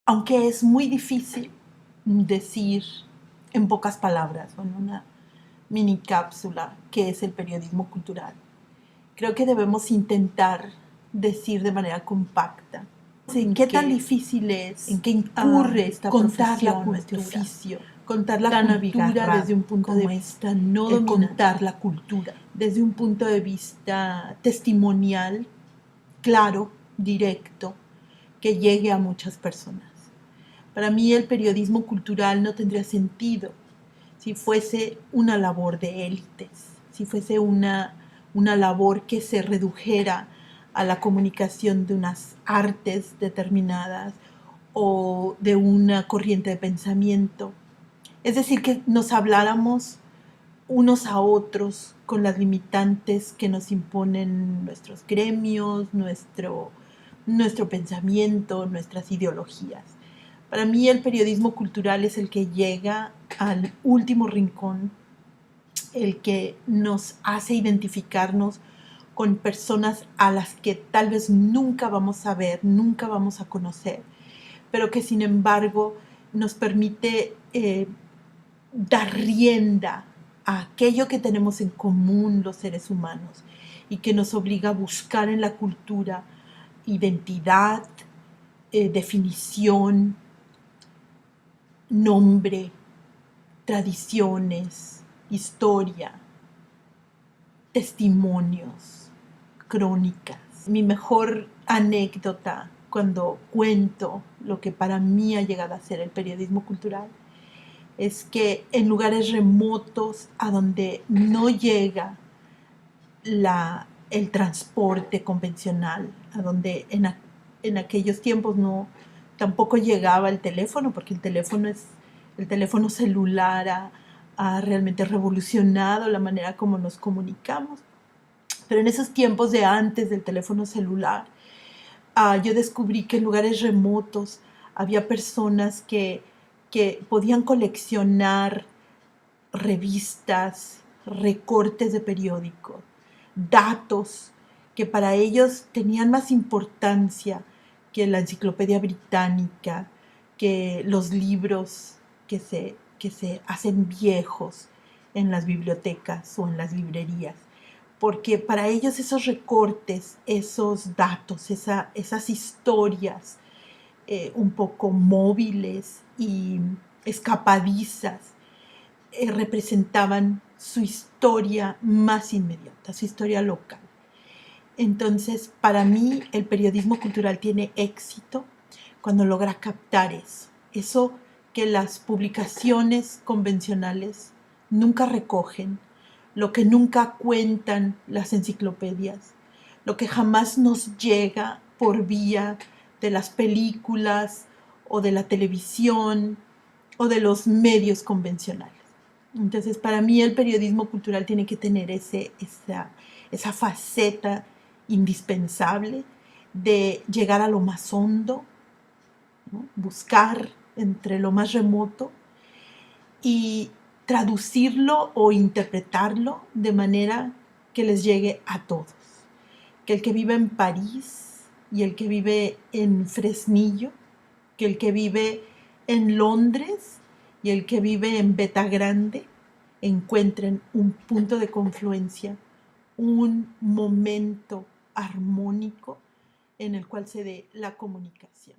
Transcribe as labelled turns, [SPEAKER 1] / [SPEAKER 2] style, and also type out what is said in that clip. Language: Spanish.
[SPEAKER 1] aunque es muy difícil decir en pocas palabras o en una mini cápsula qué es el periodismo cultural, creo que debemos intentar decir de manera compacta qué tan difícil es, en qué incurre esta contar la cultura, este oficio, contar la cultura desde un punto de vista no dominante, contar la cultura desde un punto de vista testimonial, claro, directo, que llegue a muchas personas. Para mí el periodismo cultural no tendría sentido si fuese una labor de élites, si fuese una labor que se redujera a la comunicación de unas artes determinadas o de una corriente de pensamiento. Es decir, que nos habláramos unos a otros con las limitantes que nos imponen nuestros gremios, nuestro pensamiento, nuestras ideologías. Para mí el periodismo cultural es el que llega al último rincón, el que nos hace identificarnos con personas a las que tal vez nunca vamos a ver, nunca vamos a conocer, pero que sin embargo nos permite dar rienda a aquello que tenemos en común los seres humanos y que nos obliga a buscar en la cultura identidad, definición, nombre, tradiciones, historia, testimonios, crónicas. Mi mejor anécdota cuando cuento lo que para mí ha llegado a ser el periodismo cultural es que en lugares remotos a donde no llega el transporte convencional, a donde en aquellos tiempos tampoco llegaba el teléfono, porque el teléfono celular ha realmente revolucionado la manera como nos comunicamos. Pero en esos tiempos de antes del teléfono celular, yo descubrí que en lugares remotos había personas que podían coleccionar revistas, recortes de periódicos, datos que para ellos tenían más importancia que la enciclopedia británica, que los libros que se hacen viejos en las bibliotecas o en las librerías, porque para ellos esos recortes, esos datos, esas historias un poco móviles y escapadizas representaban su historia más inmediata, su historia local. Entonces, para mí, el periodismo cultural tiene éxito cuando logra captar eso que las publicaciones convencionales nunca recogen, lo que nunca cuentan las enciclopedias, lo que jamás nos llega por vía de las películas o de la televisión o de los medios convencionales. Entonces, para mí el periodismo cultural tiene que tener esa faceta indispensable de llegar a lo más hondo, ¿no? Buscar entre lo más remoto y traducirlo o interpretarlo de manera que les llegue a todos. Que el que vive en París y el que vive en Fresnillo, que el que vive en Londres y el que vive en Beta Grande encuentren un punto de confluencia, un momento armónico en el cual se dé la comunicación.